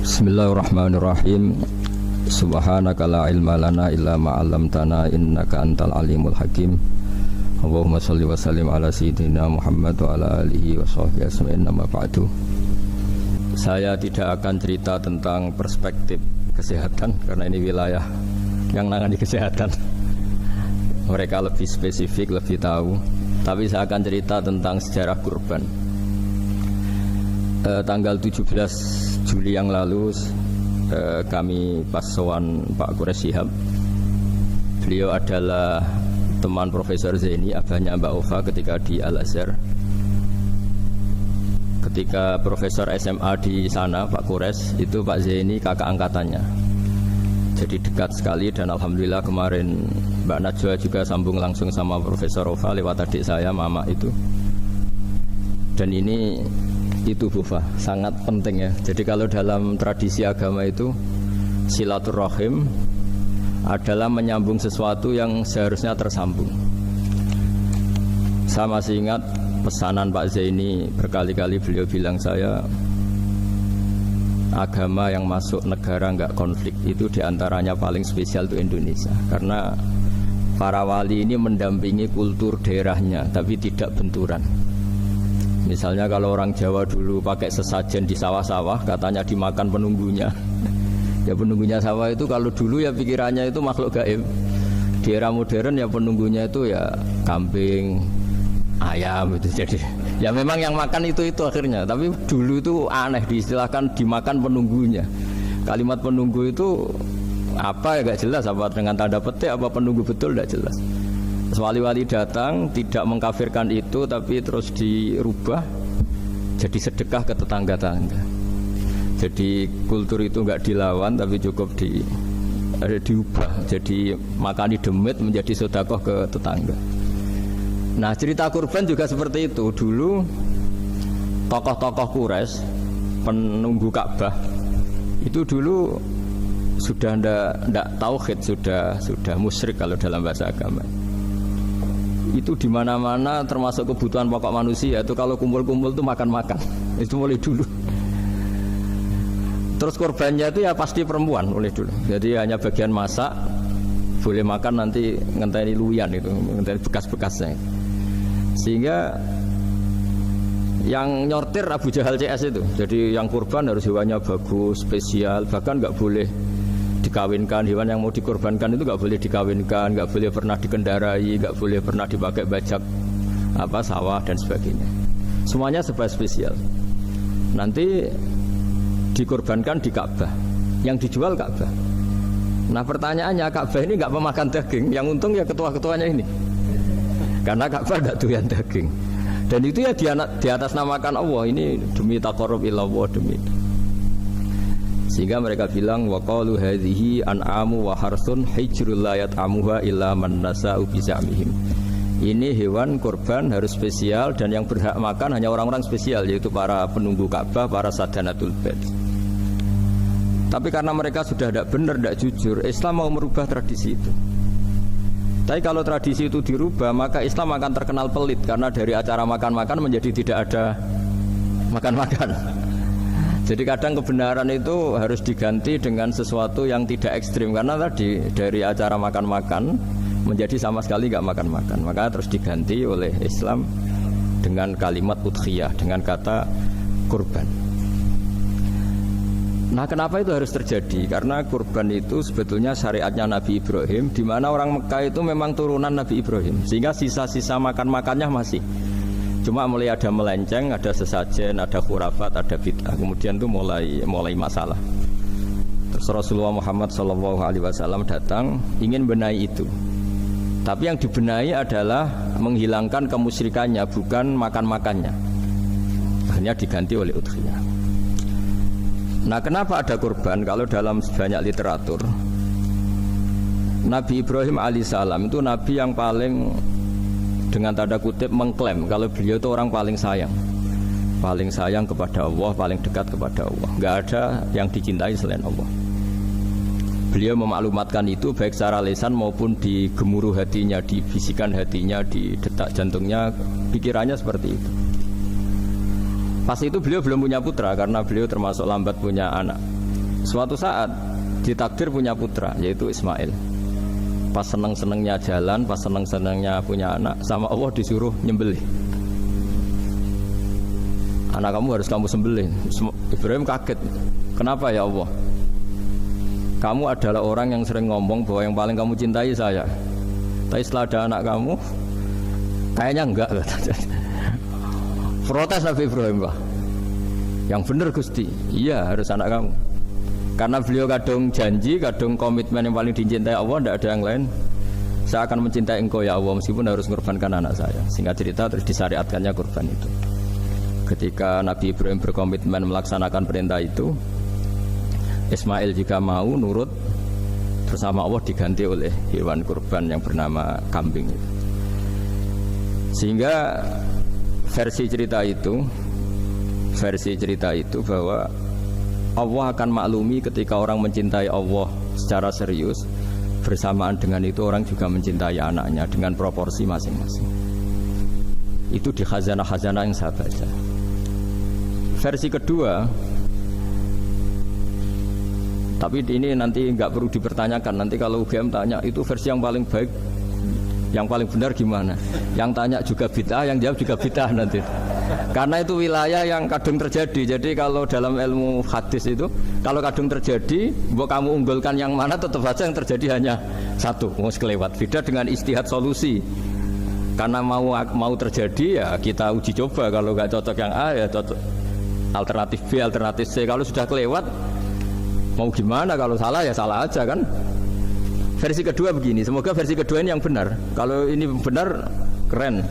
Bismillahirrahmanirrahim. Subhanaka la ilma lana illa ma 'allamtana innaka antal alimul hakim. Allahumma shalli wa sallim ala sayyidina Muhammad wa ala alihi wa sahbihi ajma'in. Amma ba'du. Saya tidak akan cerita tentang perspektif kesehatan karena ini wilayah yang nangani kesehatan. Mereka lebih spesifik, lebih tahu. Tapi saya akan cerita tentang sejarah kurban. Tanggal 17 Juli yang lalu kami pas sowan Pak Quraisy Shihab. Beliau adalah teman Profesor Zaini, abahnya Mbak Ova ketika di Al-Azhar. Ketika Profesor SMA di sana, Pak Quraisy, itu Pak Zaini kakak angkatannya. Jadi dekat sekali dan alhamdulillah kemarin Mbak Najwa juga sambung langsung sama Profesor Ova lewat adik saya, Mama itu. Dan ini itu Bufa, sangat penting ya. Jadi kalau dalam tradisi agama itu silaturahim adalah menyambung sesuatu yang seharusnya tersambung. Saya masih ingat pesanan Pak Zaini, berkali-kali beliau bilang saya, agama yang masuk negara enggak konflik itu diantaranya paling spesial itu Indonesia. Karena para wali ini mendampingi kultur daerahnya tapi tidak benturan. Misalnya kalau orang Jawa dulu pakai sesajen di sawah-sawah, katanya dimakan penunggunya. Ya penunggunya sawah itu kalau dulu ya pikirannya itu makhluk gaib. Di era modern ya penunggunya itu ya kambing, ayam itu. Jadi ya memang yang makan itu akhirnya. Tapi dulu itu aneh diistilahkan dimakan penunggunya. Kalimat penunggu itu apa ya gak jelas, apa dengan tanda petik apa penunggu betul gak jelas. Wali-wali datang tidak mengkafirkan itu tapi terus dirubah jadi sedekah ke tetangga-tetangga. Jadi kultur itu enggak dilawan tapi cukup diubah jadi makani demit menjadi sedekah ke tetangga. Nah cerita kurban juga seperti itu. Dulu tokoh-tokoh Quraisy penunggu Ka'bah itu dulu sudah ndak tauhid, sudah musyrik kalau dalam bahasa agama. Itu di mana-mana termasuk kebutuhan pokok manusia itu kalau kumpul-kumpul itu makan-makan. Itu mulai dulu. Terus korbannya itu ya pasti perempuan mulai dulu. Jadi hanya bagian masak, boleh makan nanti ngenteni luyan itu, ngenteni bekas-bekasnya. Sehingga yang nyortir Abu Jahal CS itu. Jadi yang kurban harus hewannya bagus, spesial, bahkan nggak boleh dikawinkan. Hewan yang mau dikorbankan itu nggak boleh dikawinkan, nggak boleh pernah dikendarai, nggak boleh pernah dipakai bajak sawah dan sebagainya. Semuanya serba spesial. Nanti dikorbankan di Ka'bah, yang dijual Ka'bah. Nah pertanyaannya, Ka'bah ini nggak memakan daging, yang untung ya ketua-ketuanya ini, karena Ka'bah nggak doyan daging. Dan itu ya di atas namakan Allah, ini demi taqarrub ila Allah, demi. Sehingga mereka bilang waqalu hadhihi an'amu wa harsun hijrul la yat'amuha illa man nasa'u bi za'mihim. Ini hewan kurban harus spesial dan yang berhak makan hanya orang-orang spesial, yaitu para penunggu Ka'bah, para sadanatul bait. Tapi karena mereka sudah tidak benar, tidak jujur, Islam mau merubah tradisi itu. Tapi kalau tradisi itu dirubah, maka Islam akan terkenal pelit karena dari acara makan-makan menjadi tidak ada makan-makan. Jadi kadang kebenaran itu harus diganti dengan sesuatu yang tidak ekstrim. Karena tadi dari acara makan-makan menjadi sama sekali nggak makan-makan. Maka terus diganti oleh Islam dengan kalimat udhiyah, dengan kata kurban. Nah kenapa itu harus terjadi? Karena kurban itu sebetulnya syariatnya Nabi Ibrahim, di mana orang Mekah itu memang turunan Nabi Ibrahim. Sehingga sisa-sisa makan-makannya masih. Cuma mulai ada melenceng, ada sesajen, ada khurafat, ada bid'ah. Kemudian itu mulai masalah. Terus Rasulullah Muhammad SAW datang ingin benahi itu. Tapi yang dibenahi adalah menghilangkan kemusyrikannya, bukan makan-makannya. Akhirnya diganti oleh udhiyah. Nah kenapa ada kurban? Kalau dalam banyak literatur, Nabi Ibrahim alaihissalam itu Nabi yang paling dengan tanda kutip mengklaim kalau beliau itu orang paling sayang kepada Allah, paling dekat kepada Allah. Nggak ada yang dicintai selain Allah. Beliau memaklumatkan itu baik secara lisan maupun di gemuruh hatinya, di bisikan hatinya, di detak jantungnya, pikirannya seperti itu. Pas itu beliau belum punya putra karena beliau termasuk lambat punya anak. Suatu saat ditakdir punya putra yaitu Ismail. Pas seneng-senengnya jalan, pas seneng-senengnya punya anak, sama Allah disuruh nyembelih. Anak kamu harus kamu sembelih. Ibrahim kaget. Kenapa ya Allah? Kamu adalah orang yang sering ngomong bahwa yang paling kamu cintai saya. Tapi setelah ada anak kamu, kayaknya enggak. Protes Nabi Ibrahim, Pak. Yang benar Gusti, iya harus anak kamu. Karena beliau kadung janji, kadung komitmen yang paling dicintai Allah, tidak ada yang lain. Saya akan mencintai engkau ya Allah, meskipun harus mengorbankan anak saya. Singkat cerita terus disyariatkannya kurban itu. Ketika Nabi Ibrahim berkomitmen melaksanakan perintah itu, Ismail juga mau nurut, bersama Allah diganti oleh hewan kurban yang bernama kambing itu. Sehingga versi cerita itu bahwa Allah akan maklumi ketika orang mencintai Allah secara serius, bersamaan dengan itu orang juga mencintai anaknya dengan proporsi masing-masing. Itu di khazanah-khazanah yang saya baca. Versi kedua, tapi ini nanti nggak perlu dipertanyakan. Nanti kalau UGM tanya itu versi yang paling baik, yang paling benar gimana? Yang tanya juga bid'ah, yang jawab juga bid'ah nanti. Karena itu wilayah yang kadung terjadi. Jadi kalau dalam ilmu hadis itu, kalau kadung terjadi, buat kamu unggulkan yang mana, tetap saja yang terjadi hanya satu, mau kelewat. Beda dengan istihad solusi. Karena mau terjadi ya kita uji coba. Kalau nggak cocok yang A ya cocok alternatif B, alternatif C. Kalau sudah kelewat, mau gimana? Kalau salah ya salah aja kan. Versi kedua begini. Semoga versi kedua ini yang benar. Kalau ini benar, keren.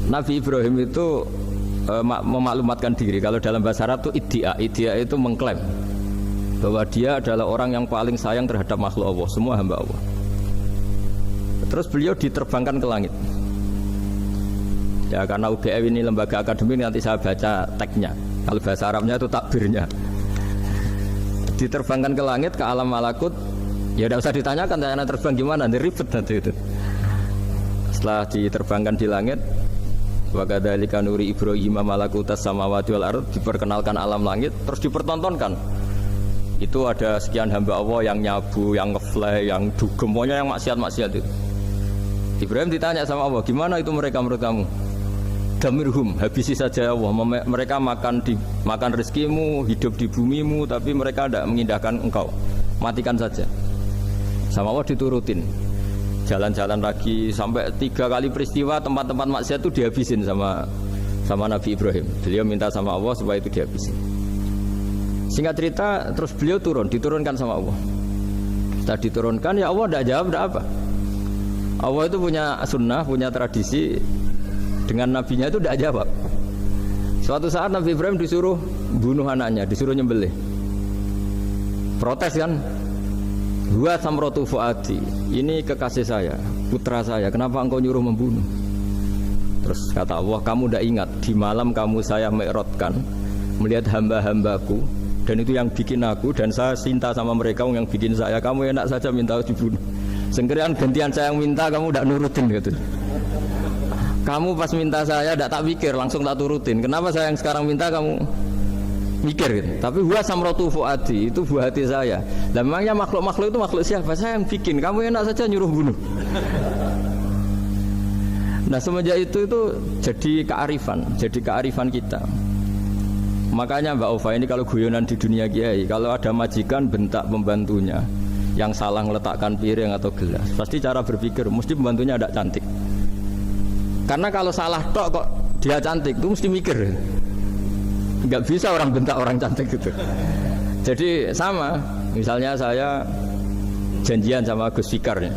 Nabi Ibrahim itu memaklumatkan diri. Kalau dalam bahasa Arab itu iddia itu mengklaim bahwa dia adalah orang yang paling sayang terhadap makhluk Allah, semua hamba Allah. Terus beliau diterbangkan ke langit. Ya karena UGM ini lembaga akademik, nanti saya baca teksnya. Kalau bahasa Arabnya itu takbirnya. Diterbangkan ke langit, ke alam malakut. Ya tidak usah ditanyakan, tanya terbang gimana, ribet nanti itu. Setelah diterbangkan di langit, wa kadzalika nuri Ibrahim malakutas samawati wal ardh, diperkenalkan alam langit, terus dipertontonkan. Itu ada sekian hamba Allah yang nyabu, yang ngefly, yang dugem, pokoknya yang maksiat-maksiat itu. Ibrahim ditanya sama Allah, gimana itu mereka menurut kamu? Damirhum, habisi saja Allah. Mereka makan rezekimu, hidup di bumimu, tapi mereka tidak mengindahkan engkau. Matikan saja. Sama Allah diturutin. Jalan-jalan lagi sampai 3 kali peristiwa tempat-tempat maksiat itu dihabisin sama Nabi Ibrahim. Beliau minta sama Allah supaya itu dihabisin. Singkat cerita terus beliau diturunkan sama Allah. Setelah diturunkan ya Allah tidak jawab, tidak apa. Allah itu punya sunnah, punya tradisi, dengan nabinya itu tidak jawab. Suatu saat Nabi Ibrahim disuruh bunuh anaknya, disuruh nyembelih. Protes kan? Huwa samratu fuadi, ini kekasih saya, putra saya, kenapa engkau nyuruh membunuh? Terus kata Allah, kamu tidak ingat di malam kamu saya mi'rajkan melihat hamba-hambaku, dan itu yang bikin aku, dan saya cinta sama mereka yang bikin saya. Kamu enak saja minta dibunuh. Sengkerian gantian saya yang minta, kamu tidak nurutin gitu. Kamu pas minta saya tidak tak pikir, langsung tak turutin. Kenapa saya yang sekarang minta kamu mikir gitu. Tapi huwa samratu fuadi, itu buah hati saya. Lah memangnya makhluk-makhluk itu makhluk siapa? Saya yang bikin. Kamu enak saja nyuruh bunuh. Nah semenjak itu jadi kearifan kita. Makanya Mbak Ova ini kalau guyonan di dunia kiai, kalau ada majikan bentak pembantunya yang salah meletakkan piring atau gelas, pasti cara berpikir mesti pembantunya tidak cantik. Karena kalau salah tok kok dia cantik, itu mesti mikir. Nggak bisa orang bentak orang cantik gitu. Jadi sama, misalnya saya janjian sama Gus Fikar ya.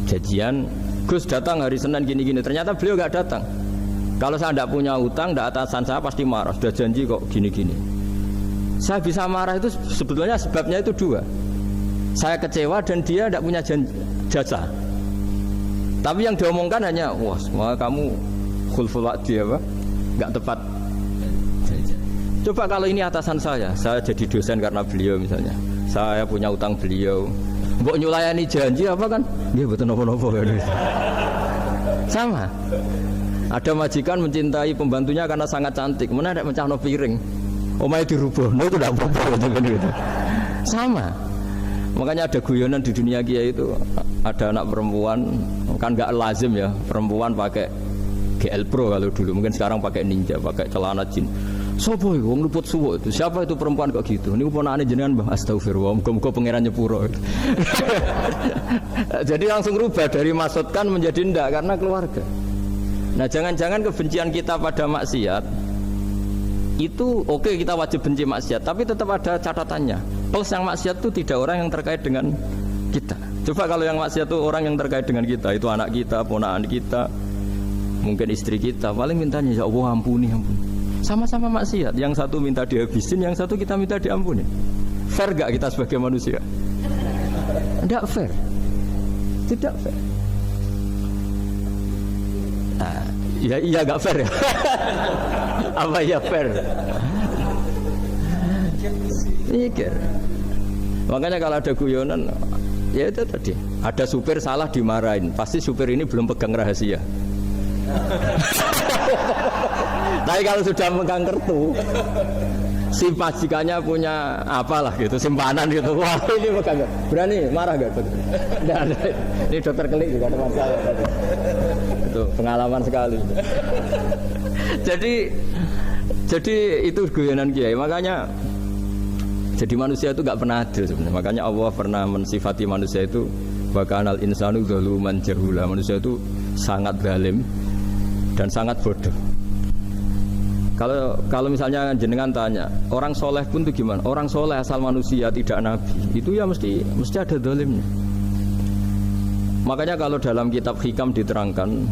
Janjian, Gus datang hari Senin gini-gini, ternyata beliau nggak datang. Kalau saya tidak punya utang, tidak atasan saya pasti marah. Sudah janji kok gini-gini. Saya bisa marah itu sebetulnya sebabnya itu 2. Saya kecewa dan dia tidak punya jasa. Tapi yang diomongkan hanya, wah, semua kamu khulful wa'di apa? Nggak tepat. Coba kalau ini atasan saya jadi dosen karena beliau misalnya. Saya punya utang beliau. Mbok nyulayani janji apa kan? Dia betul nopo-nopo kan. Sama. Ada majikan mencintai pembantunya karena sangat cantik. Mana ada mencahno piring. Omahe dirubuhno itu tidak apa-apa gitu. Sama. Makanya ada guyonan di dunia kiai itu, ada anak perempuan kan nggak lazim ya perempuan pakai GL Pro kalau dulu, mungkin sekarang pakai Ninja, pakai celana jin. Sopo iku wong luput suwo itu? Siapa itu perempuan kok gitu? Niku ponakane jenengan Mbah, astagfirullah, muga-muga pangeran nyepuro. Jadi langsung rubah dari maksudkan menjadi ndak karena keluarga. Nah, jangan-jangan kebencian kita pada maksiat itu oke, kita wajib benci maksiat, tapi tetap ada catatannya. Plus yang maksiat itu tidak orang yang terkait dengan kita. Coba kalau yang maksiat itu orang yang terkait dengan kita, itu anak kita, ponakan kita, mungkin istri kita, paling mintanya ya Allah ampuni, ampuni. Sama-sama maksiat, yang satu minta dihabisin, yang satu kita minta diampuni. Fair gak kita sebagai manusia? Tidak fair. Tidak fair. Nah, iya gak fair ya? Apa ya fair? Mikir. Makanya kalau ada guyonan, ya itu tadi, ada supir salah dimarahin, pasti supir ini belum pegang rahasia. Tapi kalau sudah megang kartu, si majikannya punya apalah gitu, simpanan gitu, wah ini megang, berani marah gak? Ini dokter kelik juga ada masalah. Itu pengalaman sekali. Jadi itu guyonan kiai. Makanya jadi manusia itu gak pernah adil sebenarnya. Makanya Allah pernah mensifati manusia itu wa kanal insanu zaluman jahula. Manusia itu sangat zalim dan sangat bodoh. Kalau misalnya jenengan tanya, orang soleh pun itu gimana? Orang soleh asal manusia tidak nabi, itu ya mesti ada zalimnya. Makanya kalau dalam kitab Hikam diterangkan,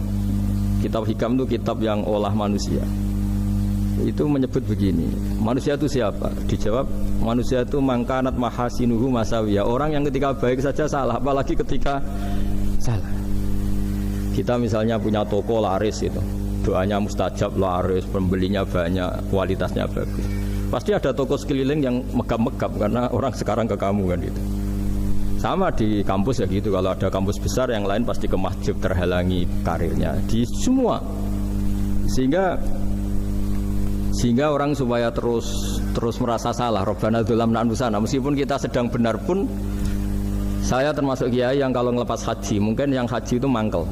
kitab Hikam itu kitab yang olah manusia. Itu menyebut begini, manusia itu siapa? Dijawab, manusia itu mangkanat mahasinuhu masawiyah. Orang yang ketika baik saja salah, apalagi ketika salah. Kita misalnya punya toko laris itu, doanya mustajab, laris, pembelinya banyak, kualitasnya bagus. Pasti ada toko sekeliling yang megap-megap karena orang sekarang ke kamu kan gitu. Sama di kampus ya gitu, kalau ada kampus besar yang lain pasti ke masjid, terhalangi karirnya di semua. Sehingga orang supaya terus merasa salah, Rabbana dzalamna anfusana, meskipun kita sedang benar pun. Saya termasuk kiai yang kalau ngelepas haji, mungkin yang haji itu mangkel.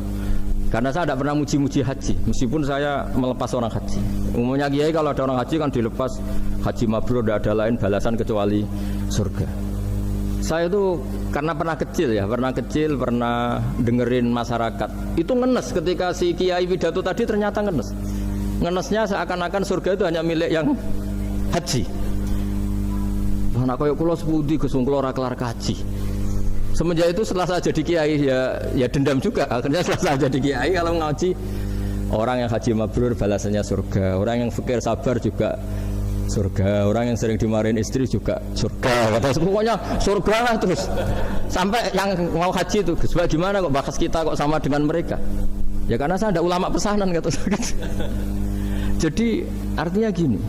Karena saya tidak pernah muji-muji haji, meskipun saya melepas orang haji. Umumnya kiai kalau ada orang haji kan dilepas haji mabrur, tidak ada lain balasan kecuali surga. Saya itu karena pernah kecil, pernah dengerin masyarakat. Itu ngenes ketika si kiai pidato tadi ternyata ngenes. Ngenesnya seakan-akan surga itu hanya milik yang haji. Nah, koyo kula sepundi Gus kula ora kelar kaji. Semenjak itu setelah saya jadi kiai ya dendam juga. Akhirnya setelah saya jadi kiai kalau ngaji, orang yang haji mabrur balasannya surga, orang yang fikir sabar juga surga, orang yang sering dimarahin istri juga surga. Kata pokoknya surga lah terus. Sampai yang mau haji itu, Gus gimana kok bakas kita kok sama dengan mereka? Ya karena saya ada ulama pesanan kata saya. Jadi artinya gini,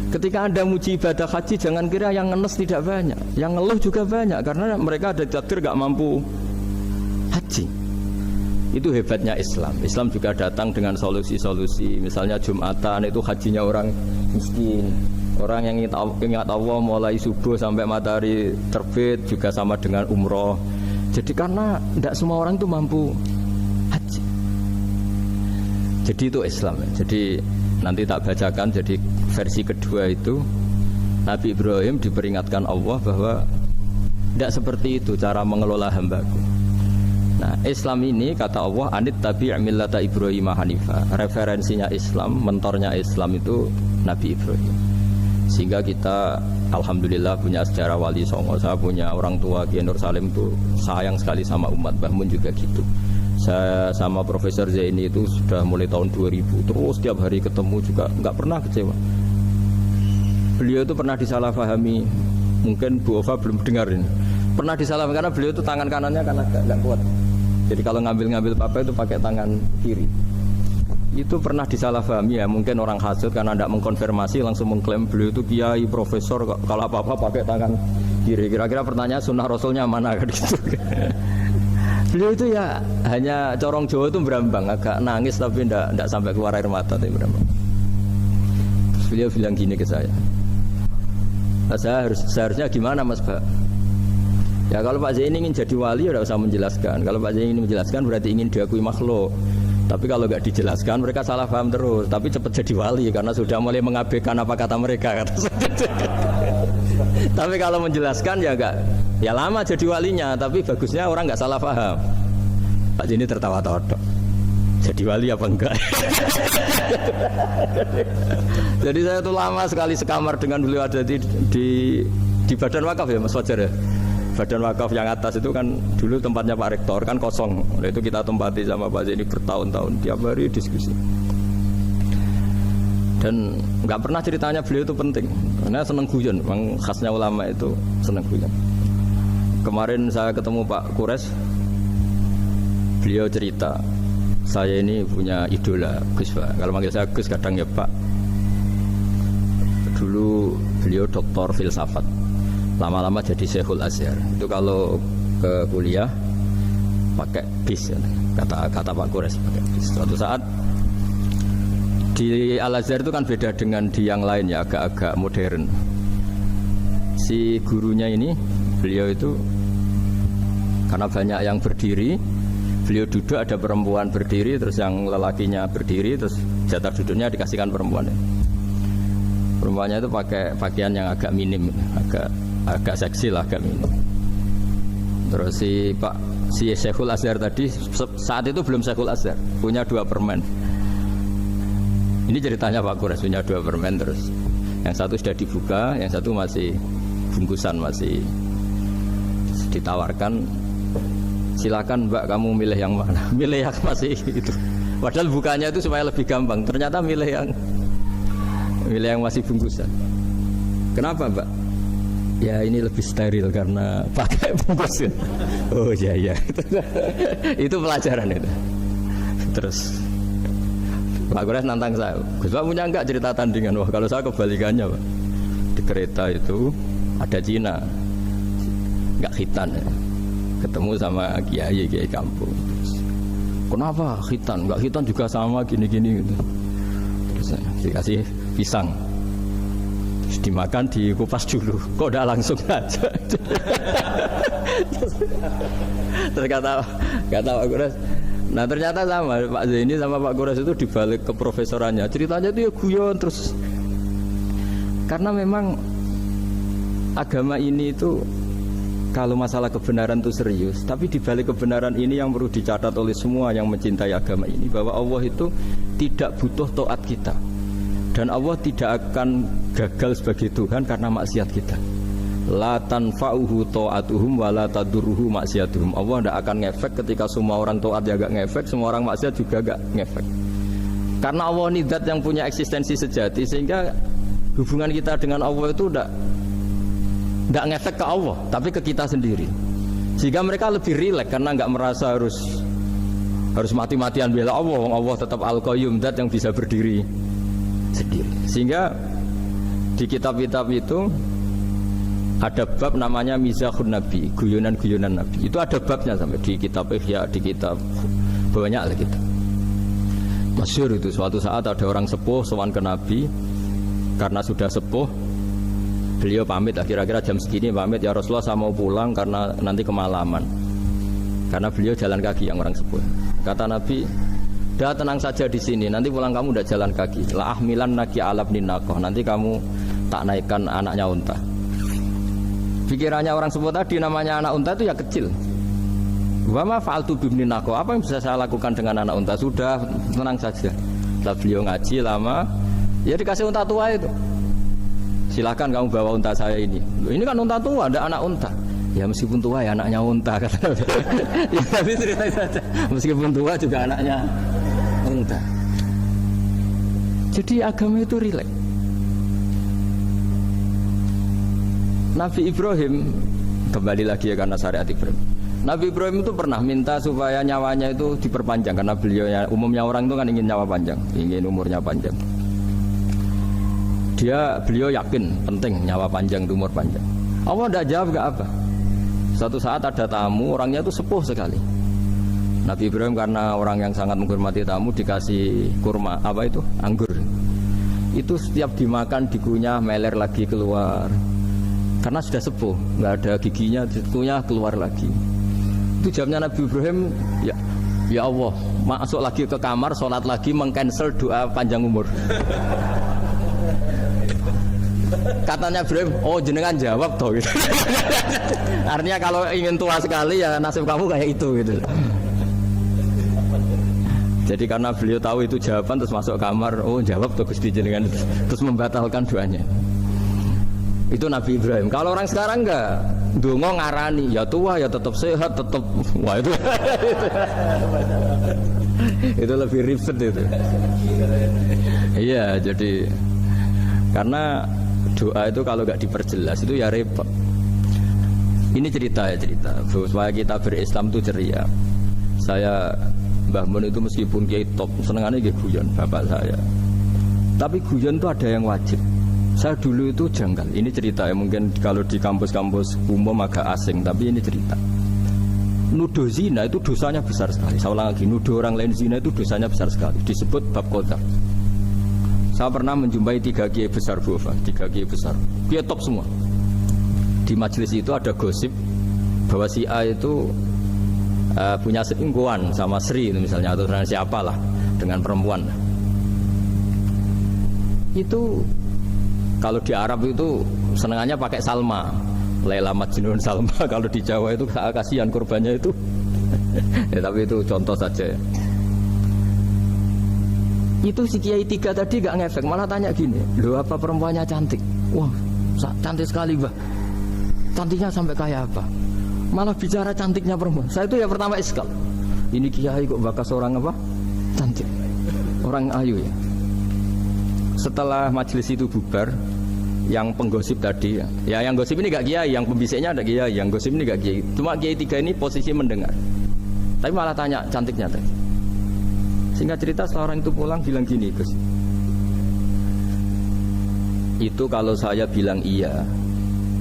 ketika Anda muji ibadah haji, jangan kira yang ngenes tidak banyak, yang ngeluh juga banyak karena mereka ada takdir gak mampu haji. Itu hebatnya Islam. Islam juga datang dengan solusi-solusi. Misalnya Jumatan itu hajinya orang miskin, orang yang ingat Allah mulai subuh sampai matahari terbit juga sama dengan umroh. Jadi karena tidak semua orang itu mampu haji. Jadi itu Islam. Jadi nanti tak bacakan, jadi versi kedua itu Nabi Ibrahim diperingatkan Allah bahwa tidak seperti itu cara mengelola hambaku. Nah, Islam ini kata Allah anit tabi' millata Ibrahim hanifa. Referensinya Islam, mentornya Islam itu Nabi Ibrahim. Sehingga kita alhamdulillah punya sejarah wali songo. Saya punya orang tua Kiai Nur Salim itu sayang sekali sama umat, Mbah Mun juga gitu. Saya sama Profesor Zaini itu sudah mulai tahun 2000 terus setiap hari ketemu juga nggak pernah kecewa. Beliau itu pernah disalahpahami, mungkin Bu Ova belum dengarin. Pernah disalahpahami karena beliau itu tangan kanannya kan agak kuat. Jadi kalau ngambil apa itu pakai tangan kiri. Itu pernah disalahpahami ya, mungkin orang hasud karena tidak mengkonfirmasi langsung mengklaim beliau itu kiai profesor, kalau apa-apa pakai tangan kiri. Kira-kira pertanyaan sunnah Rasulnya mana kan gitu. Beliau itu ya hanya corong Jawa itu berambang, agak nangis tapi tidak sampai keluar air mata tapi berambang. Terus beliau bilang gini ke saya, Seharusnya gimana Mas Pak? Ya kalau Pak Zaini ingin jadi wali ya tidak usah menjelaskan. Kalau Pak Zaini ingin menjelaskan berarti ingin diakui makhluk. Tapi kalau nggak dijelaskan mereka salah paham terus. Tapi cepat jadi wali karena sudah mulai mengabaikan apa kata mereka. Tapi kalau menjelaskan ya enggak. Ya lama jadi walinya. Tapi bagusnya orang nggak salah paham. Pak Zaini tertawa-tawa. Jadi wali apa enggak? Jadi saya tuh lama sekali sekamar dengan beliau ada di Badan Wakaf ya Mas Fajar ya. Badan Wakaf yang atas itu kan dulu tempatnya Pak Rektor kan kosong. Oleh itu kita tempati sama Pak Zaini bertahun-tahun tiap hari diskusi. Dan nggak pernah ceritanya beliau itu penting. Karena seneng guyon, memang khasnya ulama itu seneng guyon. Kemarin saya ketemu Pak Kures, beliau cerita, saya ini punya idola Gus Pak. Kalau manggil saya Gus kadang ya Pak. Dulu beliau doktor filsafat. Lama-lama jadi Syekhul Azhar. Itu kalau ke kuliah pakai bis ya. Kata Pak Kures pakai bis. Suatu saat di Al Azhar itu kan beda dengan di yang lain ya, agak-agak modern. Si gurunya ini, beliau itu karena banyak yang berdiri, beliau duduk ada perempuan berdiri, terus yang lelakinya berdiri, terus jatah duduknya dikasihkan perempuan. Perempuannya itu pakai pakaian yang agak minim, agak seksi lah, agak minim. Terus si Syekhul Azhar tadi saat itu belum Syekhul Azhar, punya 2 permen. Ini ceritanya Pak Kures punya 2 permen, terus yang satu sudah dibuka, yang satu masih bungkusan, masih ditawarkan. Silakan Mbak, kamu milih yang mana? Milih yang masih itu. Padahal bukanya itu supaya lebih gampang. Ternyata milih yang masih bungkusan. Kenapa Mbak? Ya ini lebih steril karena pakai bungkusan. Oh iya. Itu pelajaran itu. Terus Pak Kures nantang saya, Gus Pak punya enggak cerita tandingan? Wah kalau saya kebalikannya Pak. Di kereta itu ada Cina, enggak khitan ya. Ketemu sama kiai kampung. Kenapa khitan? Enggak khitan juga sama gini-gini gitu. Terus dikasih pisang. Terus dimakan, dikupas dulu. Kok udah langsung aja. Terus kata Pak Kures, nah ternyata sama Pak Zaini sama Pak Kures itu dibalik ke profesorannya. Ceritanya itu ya guyon terus. Karena memang agama ini itu kalau masalah kebenaran itu serius, tapi dibalik kebenaran ini yang perlu dicatat oleh semua yang mencintai agama ini, bahwa Allah itu tidak butuh taat kita, dan Allah tidak akan gagal sebagai Tuhan karena maksiat kita. La tanfa'uhu ta'atuhum wa la tadurruhu maksiatuhum. Allah tidak akan ngefek ketika semua orang taat ya gak ngefek, semua orang maksiat juga gak ngefek. Karena Allah ini zat yang punya eksistensi sejati, sehingga hubungan kita dengan Allah itu tidak ngefek ke Allah, tapi ke kita sendiri. Sehingga mereka lebih rileks karena nggak merasa harus mati-matian bela Allah. Allah tetap Al-Qayyum, zat yang bisa berdiri sendiri. Sehingga di kitab-kitab itu ada bab namanya Mizahun Nabi, guyonan-guyonan Nabi. Itu ada babnya sampai di kitab Ihya, di kitab banyak lah kita. Masyhur itu suatu saat ada orang sepuh sowan ke Nabi, karena sudah sepuh beliau pamit lah, kira-kira jam segini pamit, ya Rasulullah saya mau pulang karena nanti kemalaman. Karena beliau jalan kaki yang orang sepuh. Kata Nabi, dah tenang saja di sini, nanti pulang kamu udah jalan kaki. La ahmilan naki alab ninakoh, nanti kamu tak naikkan anaknya unta. Pikirannya orang sepuh tadi, namanya anak unta itu ya kecil. Wa ma fa'altu bibni naqo, apa yang bisa saya lakukan dengan anak unta? Sudah, tenang saja. Setelah beliau ngaji lama, ya dikasih unta tua itu. Silakan kamu bawa unta saya ini. Loh, ini kan unta tua, ada anak unta. Ya meskipun tua ya anaknya unta kata. Ya tapi cerita saja. Meskipun tua juga anaknya unta. Jadi agama itu rileks. Nabi Ibrahim, kembali lagi ya karena syariat Ibrahim. Nabi Ibrahim itu pernah minta supaya nyawanya itu diperpanjang, karena beliaunya, umumnya orang itu kan ingin nyawa panjang, ingin umurnya panjang. Beliau yakin penting nyawa panjang, umur panjang. Allah tidak jawab gak apa. Suatu saat ada tamu, orangnya itu sepuh sekali. Nabi Ibrahim karena orang yang sangat menghormati tamu dikasih kurma, apa itu? Anggur. Itu setiap dimakan dikunyah, meler lagi keluar. karena sudah sepuh, nggak ada giginya, kukunya keluar lagi. Itu jawabnya Nabi Ibrahim, ya Allah, masuk lagi ke kamar, sholat lagi, mengcancel doa panjang umur. Katanya Ibrahim, oh jenengan jawab toh gitu. Artinya kalau ingin tua sekali ya nasib kamu kayak itu gitu. Jadi karena beliau tahu itu jawaban terus masuk kamar, oh jawab tuh Gusti jenengan, terus membatalkan doanya. Itu Nabi Ibrahim. Kalau orang sekarang enggak, ndonga ngarani, ya tua ya tetap sehat, tetap wah itu. Itu lebih ribet itu. Iya, jadi karena doa itu kalau nggak diperjelas itu ya repot. Ini cerita supaya kita berislam itu ceria. Saya Mbah Mun itu meskipun kiai top, senengannya dia guyon bapak saya. Tapi guyon itu ada yang wajib. Saya dulu itu janggal. Ini cerita ya, mungkin kalau di kampus-kampus umum agak asing, tapi ini cerita. Nuduh zina itu dosanya besar sekali. Saya ulang lagi, nuduh orang lain zina itu dosanya besar sekali. Disebut bab qadzaf. Saya pernah menjumpai 3 kiai besar Bu, 3 kiai besar. Kiai top semua. Di majelis itu ada gosip bahwa si A itu punya selingkuhan sama Sri itu misalnya, atau siapalah dengan perempuan. Itu kalau di Arab itu senengannya pakai Salma, Laila Majnun Salma. Kalau di Jawa itu kasihan korbannya itu. Ya, tapi itu contoh saja ya. Itu si Kiai 3 tadi gak ngefek, malah tanya gini, loh apa perempuannya cantik? Wah cantik sekali Mbah. Cantiknya sampai kayak apa? Malah bicara cantiknya perempuan. Saya itu ya pertama iskal, ini Kiai kok bakas orang apa? Cantik, orang ayu ya. Setelah majelis itu bubar, yang penggosip tadi ya, yang gosip ini gak Kiai, yang pembisiknya ada Kiai, yang gosip ini gak Kiai. Cuma Kiai 3 ini posisi mendengar, tapi malah tanya cantiknya tadi. Singkat cerita setelah orang itu pulang bilang gini, Gus, itu kalau saya bilang iya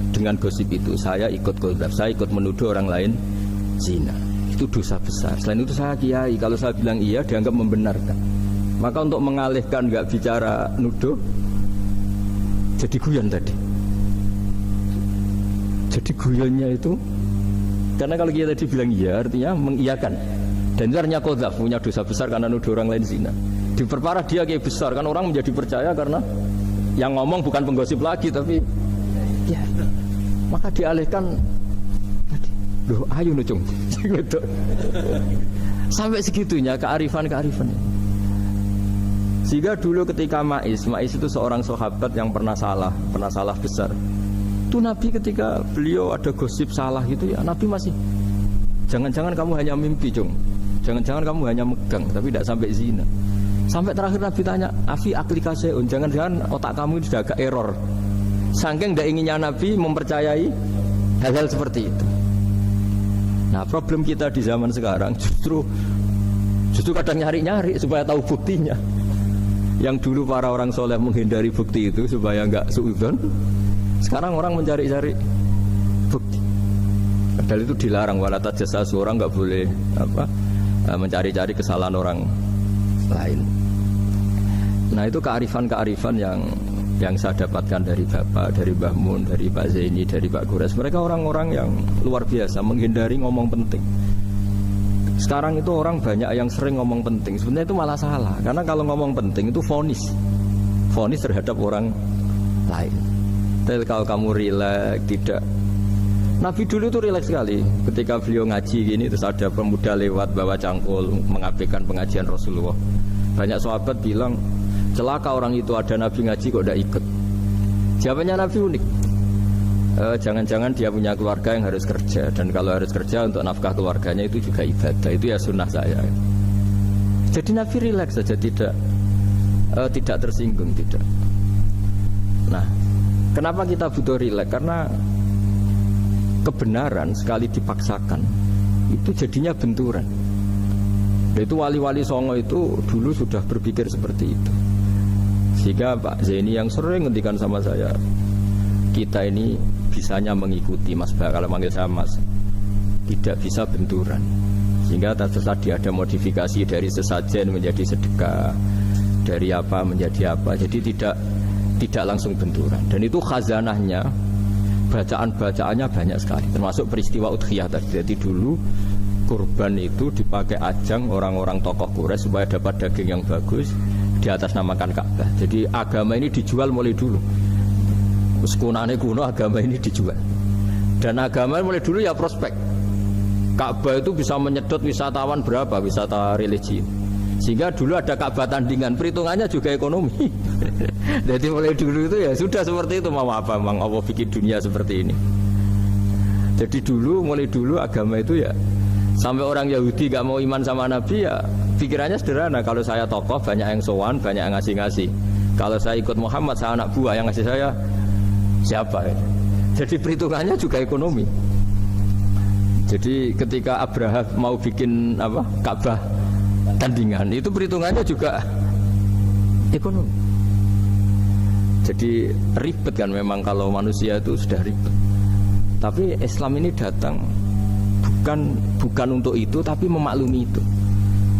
dengan gosip itu, saya ikut qadzaf, saya ikut menuduh orang lain zina, itu dosa besar. Selain itu saya kiai, kalau saya bilang iya dianggap membenarkan. Maka untuk mengalihkan nggak bicara nuduh, jadi guyon tadi. Jadi guyonnya itu karena kalau kita tadi bilang iya artinya mengiyakan. Dan itu artinya qadzaf, punya dosa besar karena nuduh orang lain zina. Diperparah dia kayak besar, kan orang menjadi percaya karena yang ngomong bukan penggosip lagi, tapi ya, maka dialihkan. Loh, ayo nucung. Sampai segitunya kearifan. Sehingga dulu ketika Ma'is itu seorang sahabat yang pernah salah besar. Itu Nabi ketika beliau ada gosip salah gitu ya, Nabi masih jangan-jangan kamu hanya mimpi, Cung. Jangan-jangan kamu hanya megang, tapi tidak sampai zina. Sampai terakhir Nabi tanya, Afi aklikaseun, jangan-jangan otak kamu sudah agak error. Saking tidak inginnya Nabi mempercayai hal-hal seperti itu. Nah, problem kita di zaman sekarang justru kadang nyari-nyari supaya tahu buktinya. Yang dulu para orang soleh menghindari bukti itu supaya nggak suudzon, sekarang orang mencari-cari bukti. Padahal itu dilarang, wala tajassasu, orang nggak boleh mencari-cari kesalahan orang lain. Nah, itu kearifan yang saya dapatkan dari Bapak, dari Mbah Mun, dari Pak Zaini, dari Pak Gores. Mereka orang-orang yang luar biasa menghindari ngomong penting. Sekarang itu orang banyak yang sering ngomong penting, sebenarnya itu malah salah. Karena kalau ngomong penting itu vonis terhadap orang lain. Tapi kalau kamu rileks, tidak. Nabi dulu itu rileks sekali. Ketika beliau ngaji gini, terus ada pemuda lewat bawa cangkul mengabaikan pengajian Rasulullah. Banyak sahabat bilang, celaka orang itu, ada Nabi ngaji kok tidak ikut. Jawabannya Nabi unik. Jangan-jangan dia punya keluarga yang harus kerja, dan kalau harus kerja untuk nafkah keluarganya itu juga ibadah, itu ya sunnah saya. Jadi Nabi rileks saja, tidak tersinggung, tidak. Nah, kenapa kita butuh rileks? Karena kebenaran sekali dipaksakan itu jadinya benturan. Itu wali-wali Songo itu dulu sudah berpikir seperti itu. Sehingga Pak Zaini yang sering ngendikan sama saya, kita ini bisanya mengikuti Mas Bah, kalau manggil saya Mas, tidak bisa benturan. Sehingga tadi ada modifikasi dari sesajen menjadi sedekah, dari apa menjadi apa, jadi tidak langsung benturan. Dan itu khazanahnya bacaan-bacaannya banyak sekali, termasuk peristiwa Udhiyah tadi. Jadi dulu kurban itu dipakai ajang orang-orang tokoh Quraisy supaya dapat daging yang bagus, di atas namakan Ka'bah. Jadi agama ini dijual mulai dulu. Sekunane kuno agama ini dijual. Dan agama mulai dulu ya prospek. Ka'bah itu bisa menyedot wisatawan berapa, wisata religi. Sehingga dulu ada Ka'bah tandingan, perhitungannya juga ekonomi. Jadi mulai dulu itu ya sudah seperti itu, mau apa Mang Allah bikin dunia seperti ini. Jadi dulu, mulai dulu agama itu ya sampai orang Yahudi gak mau iman sama Nabi ya pikirannya sederhana, kalau saya tokoh banyak yang sowan, banyak yang ngasih-ngasih. Kalau saya ikut Muhammad, saya anak buah, yang ngasih saya siapa ya? Jadi perhitungannya juga ekonomi. Jadi ketika Abraham mau bikin apa Ka'bah tandingan, itu perhitungannya juga ekonomi. Jadi ribet kan memang kalau manusia itu sudah ribet. Tapi Islam ini datang bukan untuk itu, tapi memaklumi itu.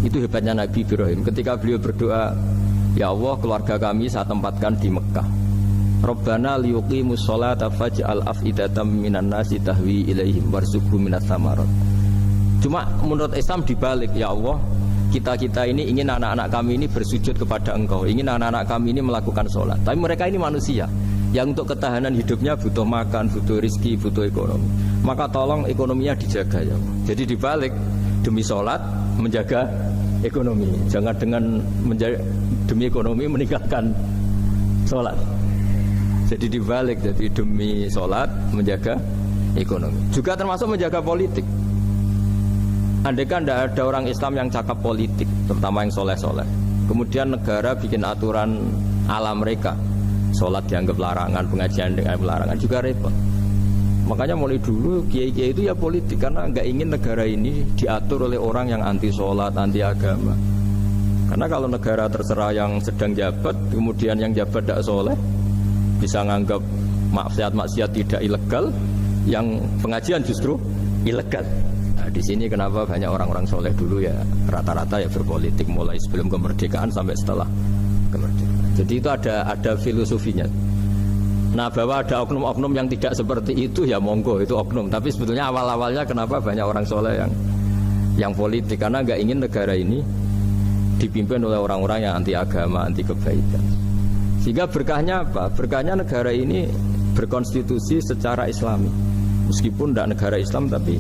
Itu hebatnya Nabi Ibrahim. Ketika beliau berdoa, ya Allah, keluarga kami saya tempatkan di Mekah. Rabbana liyuqimus sholata faj'al af'idatam minan nasi tahwi ilaihim warzuqhum minas samarat. Cuma menurut Islam dibalik, ya Allah, kita ini ingin anak-anak kami ini bersujud kepada Engkau, ingin anak-anak kami ini melakukan sholat. Tapi mereka ini manusia yang untuk ketahanan hidupnya butuh makan, butuh rizki, butuh ekonomi. Maka tolong ekonominya dijaga ya Allah. Jadi dibalik, demi sholat menjaga ekonomi. Jangan dengan demi ekonomi meninggalkan sholat. Jadi dibalik, jadi demi sholat menjaga ekonomi. Juga termasuk menjaga politik. Andaikan tidak ada orang Islam yang cakap politik, terutama yang soleh-soleh, kemudian negara bikin aturan ala mereka, sholat dianggap larangan, pengajian dengan larangan, juga repot. Makanya mulai dulu kiai-kiai itu ya politik, karena nggak ingin negara ini diatur oleh orang yang anti sholat, anti agama. Karena kalau negara terserah yang sedang jabat, kemudian yang jabat tidak soleh, bisa nganggap maksiat-maksiat tidak ilegal, yang pengajian justru ilegal. Nah, di sini kenapa banyak orang-orang soleh dulu ya rata-rata ya berpolitik mulai sebelum kemerdekaan sampai setelah kemerdekaan. Jadi itu ada filosofinya. Nah, bahwa ada oknum-oknum yang tidak seperti itu ya monggo, itu oknum. Tapi sebetulnya awal-awalnya kenapa banyak orang soleh yang politik, karena nggak ingin negara ini dipimpin oleh orang-orang yang anti agama, anti kebaikan. Sehingga berkahnya apa? Berkahnya negara ini berkonstitusi secara Islami. Meskipun tidak negara Islam, tapi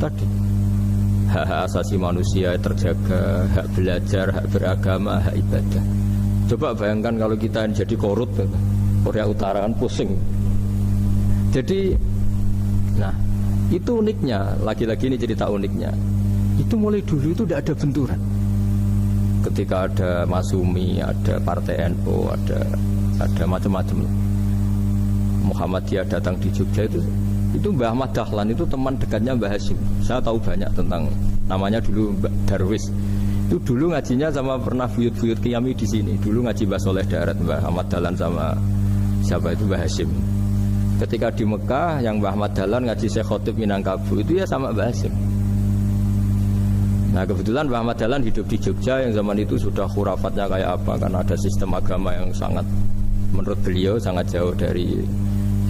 tadi hak asasi manusia terjaga, hak belajar, hak beragama, hak ibadah. Coba bayangkan kalau kita jadi korut, Korea Utara kan pusing. Jadi, nah itu uniknya. Lagi-lagi ini cerita uniknya. Itu mulai dulu itu tidak ada benturan. Ketika ada Masumi, ada Partai NU, ada macam-macam. Muhammadiyah datang di Jogja itu Mbah Ahmad Dahlan itu teman dekatnya Mbah Hasyim. Saya tahu banyak tentang, namanya dulu Mbah Darwis. Itu dulu ngajinya sama pernah buyut-buyut Qiyami di sini. Dulu ngaji Mbah Soleh Darat, Mbah Ahmad Dahlan sama siapa itu Mbah Hasyim. Ketika di Mekah yang Mbah Ahmad Dahlan ngaji Syekh Khotib Minangkabau itu ya sama Mbah Hasyim. Nah kebetulan Mbah Ahmad Dahlan hidup di Jogja yang zaman itu sudah khurafatnya kayak apa, karena ada sistem agama yang sangat, menurut beliau sangat jauh dari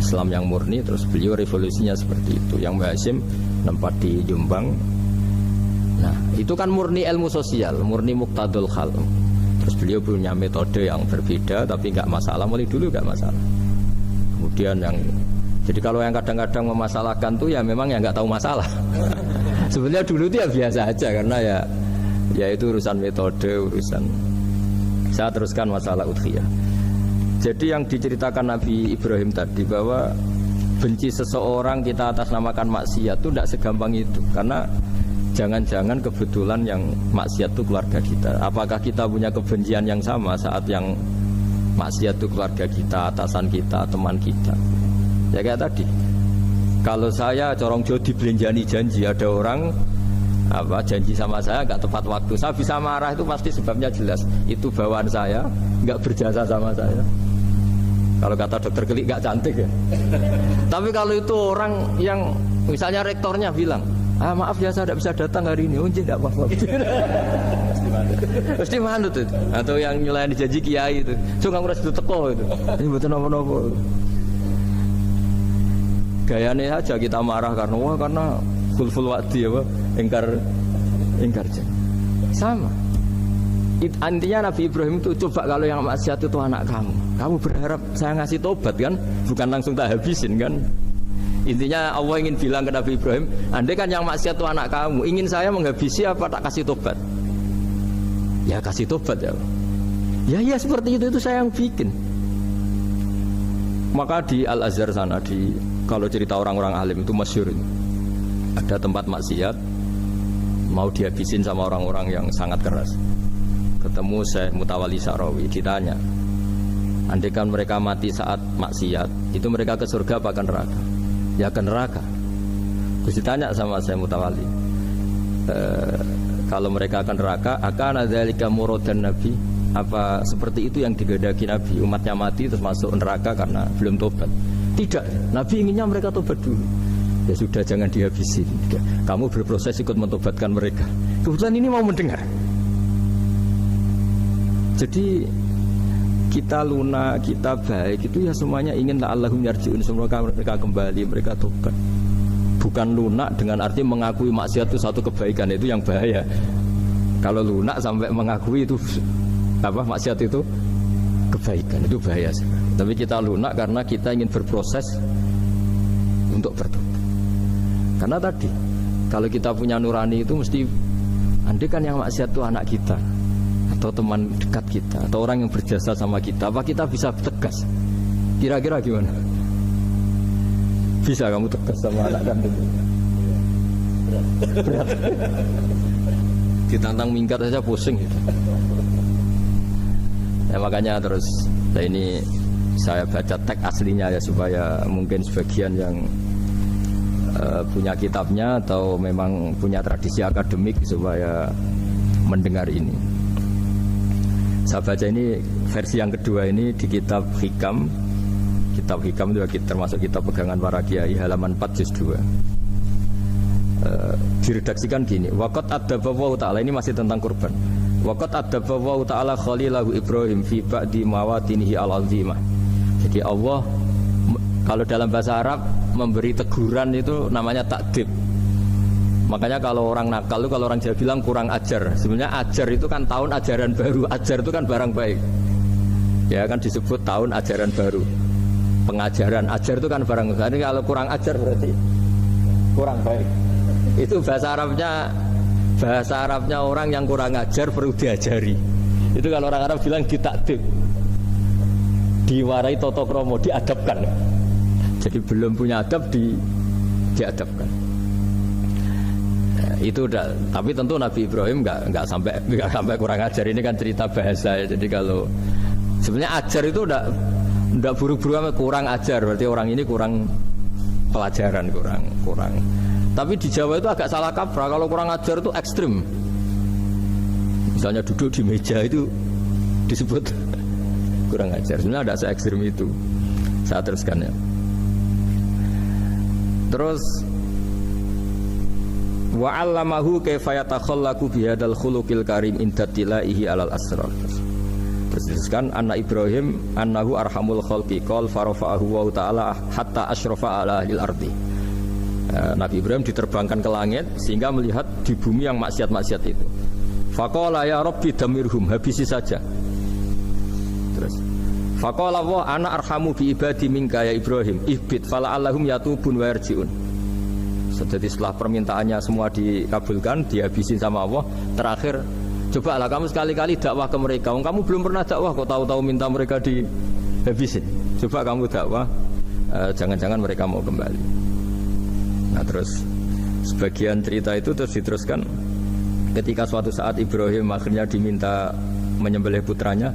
Islam yang murni. Terus beliau revolusinya seperti itu. Yang Mbah Hasyim tempat di Jombang. Nah itu kan murni ilmu sosial, murni muqtadul khal. Terus beliau punya metode yang berbeda, tapi nggak masalah, mulai dulu nggak masalah. Kemudian yang, jadi kalau yang kadang-kadang memasalahkan tuh ya memang yang nggak tahu masalah. Sebenarnya dulu itu ya biasa aja, karena ya itu urusan metode, urusan. Saya teruskan masalah udhiyah. Jadi yang diceritakan Nabi Ibrahim tadi, bahwa benci seseorang kita atas namakan maksiat itu tidak segampang itu. Karena jangan-jangan kebetulan yang maksiat itu keluarga kita. Apakah kita punya kebencian yang sama saat yang maksiat itu keluarga kita, atasan kita, teman kita? Ya kayak tadi, kalau saya corong jo dibelanjani janji, ada orang janji sama saya nggak tepat waktu, saya bisa marah, itu pasti sebabnya jelas. Itu bawaan saya nggak berjasa sama saya. Kalau kata dokter Kelik nggak cantik ya. Tapi kalau itu orang yang misalnya rektornya bilang, maaf ya saya tidak bisa datang hari ini, tidak apa-apa. Pasti manut itu. Atau yang nyelain janji kiai itu, so nggak ngurus itu teko itu. Ini betul nopo-nopo. Gayane aja kita marah karena khulful wa'di apa ingkar janji. Sama. Intinya Nabi Ibrahim itu coba kalau yang maksiat itu anak kamu berharap saya ngasih tobat kan, bukan langsung tak habisin kan. Intinya Allah ingin bilang ke Nabi Ibrahim, andai kan yang maksiat itu anak kamu, ingin saya menghabisi apa tak kasih tobat? Ya kasih tobat ya. Ya seperti itu saya yang bikin. Maka di Al Azhar sana kalau cerita orang-orang alim itu masyhur, ada tempat maksiat mau dihabisin sama orang-orang yang sangat keras. Ketemu Syekh Mutawalli Sa'rawi, ditanya, andai kan mereka mati saat maksiat, itu mereka ke surga apa ke neraka? Ya ke neraka. Terus ditanya sama Syekh Mutawalli, kalau mereka ke neraka, akan adzalika muradan Nabi? Apa seperti itu yang digedaki Nabi, umatnya mati terus masuk neraka karena belum tobat? Tidak, Nabi inginnya mereka tobat dulu. Ya sudah, jangan dihabisin. Kamu berproses ikut mentobatkan mereka. Kebetulan ini mau mendengar. Jadi kita lunak, kita baik itu ya semuanya ingin la'allahum yarji'un, semoga mereka kembali, mereka tobat. Bukan lunak dengan arti mengakui maksiat itu satu kebaikan, itu yang bahaya. Kalau lunak sampai mengakui itu maksiat itu kebaikan, itu bahaya sekali. Tapi kita lunak karena kita ingin berproses untuk bertobat. Karena tadi kalau kita punya nurani itu mesti, andai kan yang maksiat itu anak kita atau teman dekat kita atau orang yang berjasa sama kita, apa kita bisa tegas? Kira-kira gimana? Bisa kamu tegas sama anak kamu? Berat. Ditantang minggat saja pusing gitu. Ya makanya terus ini saya baca teks aslinya ya, supaya mungkin sebagian yang punya kitabnya atau memang punya tradisi akademik supaya mendengar ini. Saya baca ini versi yang kedua ini di kitab Hikam. Kitab Hikam itu termasuk kitab pegangan para kiai, halaman 4 juz 2. Diredaksikan gini, waqat adzabahu ta'ala, ini masih tentang kurban. Waqat adzabahu ta'ala khalilahu Ibrahim fi ba'di mawatinihi al-azimah. Jadi Allah kalau dalam bahasa Arab memberi teguran itu namanya takdib. Makanya kalau orang nakal itu, kalau orang Jawa bilang kurang ajar. Sebenarnya ajar itu kan tahun ajaran baru. Ajar itu kan barang baik. Ya kan disebut tahun ajaran baru. Pengajaran, ajar itu kan barang baik. Ini kalau kurang ajar berarti kurang baik. Itu bahasa Arabnya orang yang kurang ajar perlu diajari. Itu kalau orang Arab bilang ditakdib. Diwarai toto kromo, diadabkan. Jadi belum punya adab diadabkan. Itu udah, tapi tentu Nabi Ibrahim nggak sampai kurang ajar. Ini kan cerita bahasa ya. Jadi kalau sebenarnya ajar itu udah buru-buru kurang ajar, berarti orang ini kurang pelajaran, kurang. Tapi di Jawa itu agak salah kaprah. Kalau kurang ajar itu ekstrim. Misalnya duduk di meja itu disebut kurang ajar. Sebenarnya ada se-ekstrim itu. Saya teruskan ya. Terus wa 'allamahu kaifa yatakhallaqu bihadzal khuluqil karim inda tilaihi alal asrar. Teruskan anak Ibrahim annahu arhamul khalqi qal farafa'ahu wa ta'ala hatta asyrafa ala ahli ardi. Nabi Ibrahim diterbangkan ke langit sehingga melihat di bumi yang maksiat-maksiat itu. Faqala ya rabbi damirhum, habisi saja. Terus faqala wa ana arhamu bi ibadi minka ya Ibrahim ihbit fala'allahum yatubun wa yarji'un. Jadi setelah permintaannya semua dikabulkan, dihabisin sama Allah. Terakhir, cobalah kamu sekali-kali dakwah ke mereka. Kamu belum pernah dakwah kok tahu-tahu minta mereka dihabisin. Coba kamu dakwah, jangan-jangan mereka mau kembali. Nah terus sebagian cerita itu terus diteruskan. Ketika suatu saat Ibrahim akhirnya diminta menyembelih putranya,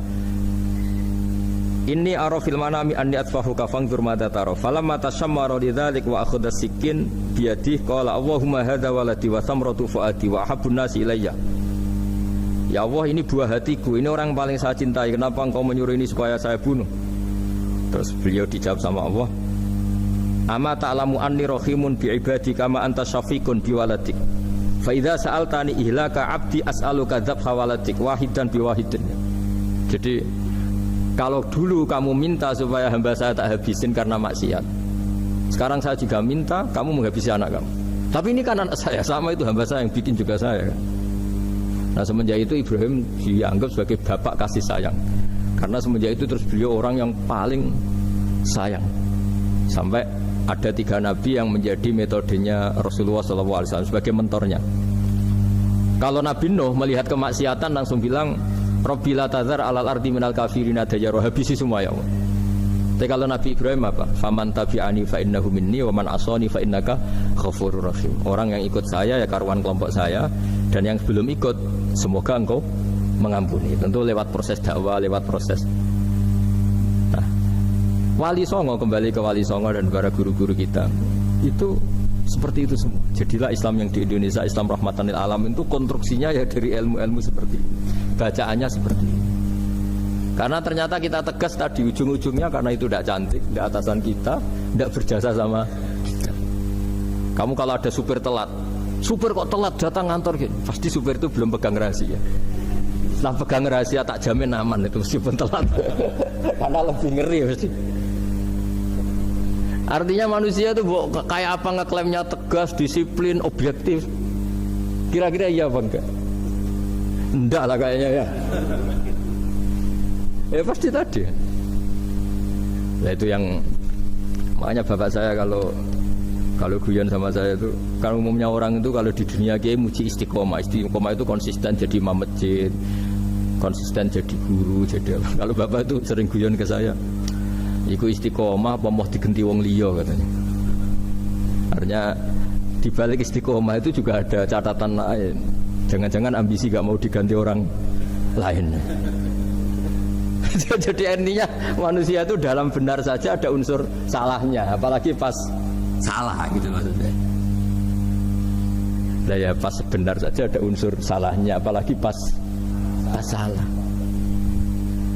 inni ara fil manami anni atfahuka fanzur madza tara falamma tashammara lidzalik wa akhadha sikin biyadihi qala Allahumma hadza waladi wa samratu fuadi wa habbun nasi ilayya. Ya Allah, ini buah hatiku, ini orang paling saya cintai, kenapa engkau menyuruh ini supaya saya bunuh? Terus beliau dijawab sama Allah, ama ta'lamu anni rahimun bi ibadi kama anta syafiqun bi waladik fa idza sa'altani ihlaka abdi as'aluka dzabha waladik wahidan bi wahidin. Jadi kalau dulu kamu minta supaya hamba saya tak habisin karena maksiat, Sekarang saya juga minta kamu menghabisi anak kamu. Tapi ini kan anak saya, sama itu hamba saya yang bikin juga saya kan. Nah semenjak itu Ibrahim dianggap sebagai bapak kasih sayang. Karena semenjak itu terus beliau orang yang paling sayang. Sampai ada 3 nabi yang menjadi metodenya Rasulullah SAW sebagai mentornya. Kalau Nabi Nuh melihat kemaksiatan langsung bilang Rabbi la tadzar alal ardi minal kafirina dayyara, habisi semua ya Allah. Tapi kalau Nabi Ibrahim apa? Faman tabi'ani fa innahu minni wa man asani fa innaka ghafurur rahim. Orang yang ikut saya ya karuan kelompok saya, dan yang belum ikut semoga engkau mengampuni. Tentu lewat proses dakwah, lewat proses. Nah, Wali Songo, kembali ke Wali Songo dan para guru-guru kita itu seperti itu semua. Jadilah Islam yang di Indonesia, Islam rahmatan lil alamin itu konstruksinya ya dari ilmu-ilmu seperti ini. Bacaannya seperti ini. Karena ternyata kita tegas tadi ujung-ujungnya karena itu tidak cantik, tidak atasan kita, tidak berjasa sama kita. Kamu kalau ada supir telat, supir kok telat datang kantor gitu, pasti supir itu belum pegang rahasia. Setelah pegang rahasia tak jamin aman itu meskipun telat. Karena lebih ngeri pasti. Artinya manusia itu kayak apa ngeklaimnya tegas, disiplin, objektif. Kira-kira iya apa enggak? Enggak lah kayaknya ya. Ya pasti tadi. Nah itu yang makanya bapak saya kalau guyon sama saya itu, kalau umumnya orang itu kalau di dunia kiai muji istiqomah. Istiqomah itu konsisten jadi imam masjid, konsisten jadi guru, jadi apa. Kalau bapak itu sering guyon ke saya, iku istiqomah apa mau digenti wong liya katanya. Artinya di balik istiqomah itu juga ada catatan lain. Jangan-jangan ambisi gak mau diganti orang lain. Jadi intinya manusia itu dalam benar saja ada unsur salahnya, apalagi pas salah gitu maksudnya. Nah ya pas benar saja ada unsur salahnya, apalagi pas salah.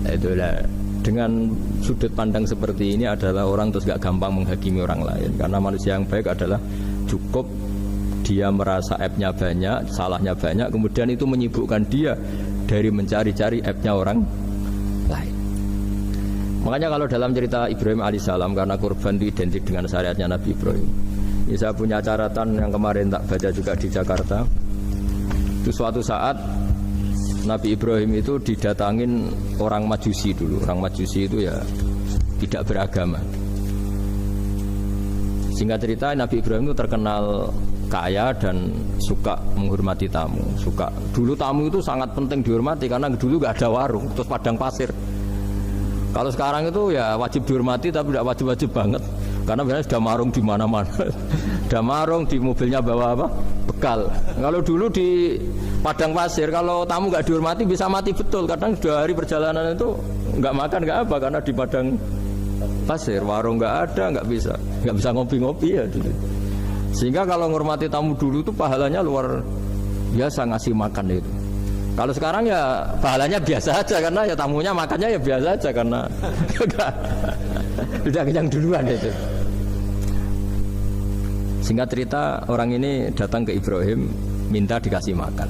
Nah, itulah dengan sudut pandang seperti ini adalah orang terus gak gampang menghakimi orang lain. Karena manusia yang baik adalah cukup dia merasa aibnya banyak, salahnya banyak, kemudian itu menyibukkan dia dari mencari-cari aibnya orang lain. Makanya kalau dalam cerita Ibrahim alaihissalam, karena kurban itu identik dengan syariatnya Nabi Ibrahim. Ini saya punya catatan yang kemarin tak baca juga di Jakarta. Itu suatu saat Nabi Ibrahim itu didatangin orang Majusi dulu. Orang Majusi itu ya tidak beragama. Singkat cerita Nabi Ibrahim itu terkenal kaya dan suka menghormati tamu. Dulu tamu itu sangat penting dihormati karena dulu gak ada warung, terus padang pasir. Kalau sekarang itu ya wajib dihormati tapi tidak wajib-wajib banget. Karena biasanya sudah marung di mana-mana. Sudah marung di mobilnya bawa apa? Bekal. Kalau dulu di padang pasir kalau tamu nggak dihormati bisa mati betul. Kadang sudah hari perjalanan itu nggak makan nggak apa karena di padang pasir warung nggak ada, nggak bisa ngopi-ngopi ya dulu. Sehingga kalau menghormati tamu dulu itu pahalanya luar biasa ngasih makan itu. Kalau sekarang ya pahalanya biasa aja karena ya tamunya makannya ya biasa aja karena sudah kenyang duluan itu. Singkat cerita orang ini datang ke Ibrahim minta dikasih makan.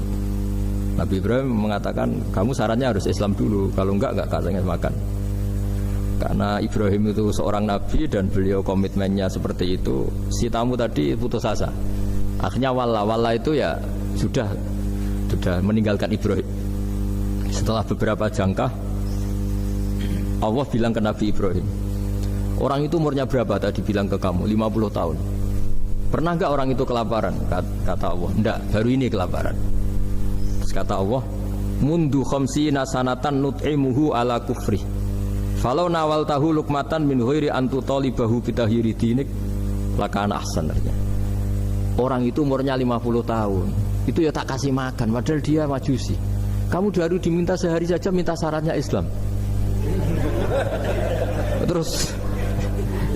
Nabi Ibrahim mengatakan kamu syaratnya harus Islam dulu, kalau enggak kasih makan. Karena Ibrahim itu seorang nabi dan beliau komitmennya seperti itu. Si tamu tadi putus asa. Akhirnya wala itu ya sudah meninggalkan Ibrahim. Setelah beberapa jangkah Allah bilang ke Nabi Ibrahim, orang itu umurnya berapa tadi bilang ke kamu? 50 tahun. Pernah enggak orang itu kelaparan? Kata Allah, enggak, baru ini kelaparan. Terus kata Allah, mundu khamsina sanatan nut'imuhu ala kufri falau nawal tahu lukmatan min ghairi antu talibahu bitahiri dinik lakana ahsan. Orang itu umurnya 50 tahun itu ya tak kasih makan padahal dia Majusi. Kamu baru diminta sehari saja minta syaratnya Islam. Terus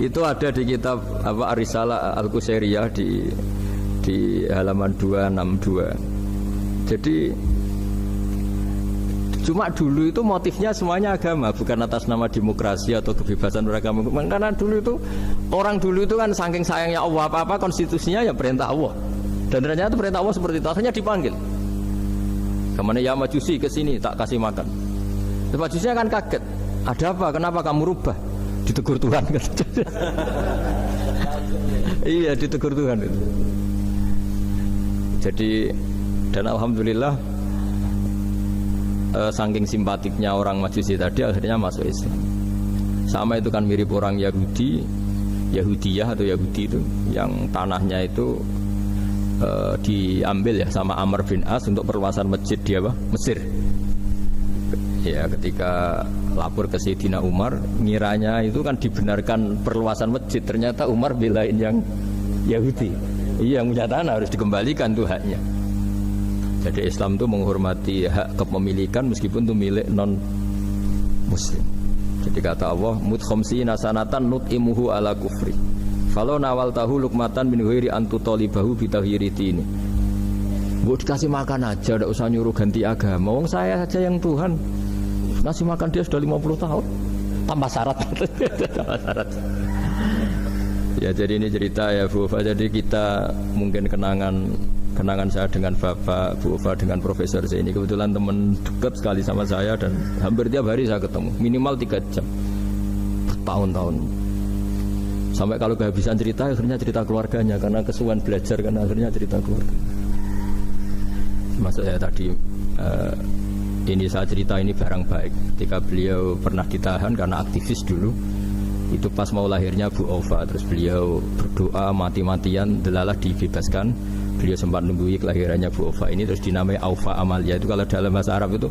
itu ada di kitab apa Ar-Risalah Al-Qusairiyah di halaman 262. Jadi cuma dulu itu motifnya semuanya agama, bukan atas nama demokrasi atau kebebasan beragama. Karena dulu itu orang dulu itu kan saking sayangnya Allah, apa-apa konstitusinya ya perintah Allah. Dan ternyata perintah Allah seperti itu. Akhirnya dipanggil. Kemana ya Majusi ke sini tak kasih makan. Terus Majusinya kan kaget. Ada apa? Kenapa kamu rubah? Ditegur Tuhan kan. Iya, ditegur Tuhan itu. Jadi dan alhamdulillah saking simpatiknya orang Majusi tadi akhirnya masuk Islam. Sama itu kan mirip orang Yahudiyah atau Yahudi itu yang tanahnya itu diambil ya sama Amr bin As untuk perluasan masjid di Mesir. Ya ketika lapor ke Sayyidina Umar, ngiranya itu kan dibenarkan perluasan masjid, ternyata Umar belain yang Yahudi. Iya, yang punya tanah harus dikembalikan tuh haknya. Jadi Islam itu menghormati hak kepemilikan meskipun itu milik non muslim. Jadi kata Allah, mut khamsina sanatan nut'imuhu ala kufri. Kalau nawal tahu lukmatan min ghairi antu talibahu bitahiriti ini. Mbok dikasih makan aja, tidak usah nyuruh ganti agama. Wong saya saja yang Tuhan ngasih makan dia sudah 50 tahun tanpa syarat. Tanpa syarat. Ya jadi ini cerita ya Bu Ufa. Jadi kita mungkin kenangan saya dengan Bapak, Bu Ufa dengan Profesor saya ini kebetulan teman dekat sekali sama saya dan hampir tiap hari saya ketemu minimal 3 jam bertahun-tahun. Sampai kalau kehabisan cerita akhirnya cerita keluarganya karena kesuwan belajar karena akhirnya cerita keluarga. Maksud saya tadi ini saya cerita ini barang baik ketika beliau pernah ditahan karena aktivis dulu. Itu pas mau lahirnya Bu Aufa, terus beliau berdoa mati-matian delalah dibebaskan. Beliau sempat nunggui kelahirannya Bu Aufa ini, terus dinamai Aufa Amalia. Itu kalau dalam bahasa Arab itu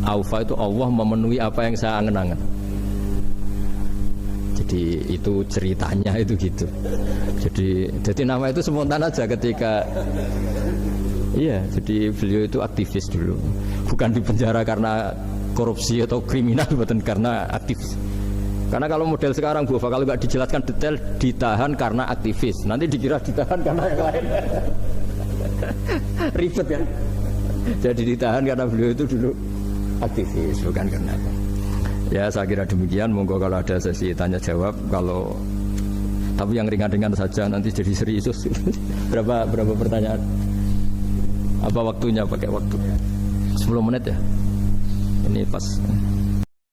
Aufa itu Allah memenuhi apa yang saya angen-angen. Jadi itu ceritanya itu gitu. Jadi nama itu spontan aja ketika iya, jadi beliau itu aktivis dulu. Bukan di penjara karena korupsi atau kriminal, bukan karena aktivis. Karena kalau model sekarang Bu Ufa, kalau nggak dijelaskan detail ditahan karena aktivis, nanti dikira ditahan karena yang lain. Ribet kan? Jadi ditahan karena beliau itu dulu aktivis, bukan karena apa. Ya saya kira demikian. Monggo kalau ada sesi tanya jawab, kalau tapi yang ringan-ringan saja nanti jadi serius. berapa pertanyaan? Apa waktunya? Pakai waktu 10 menit ya. Ini pas.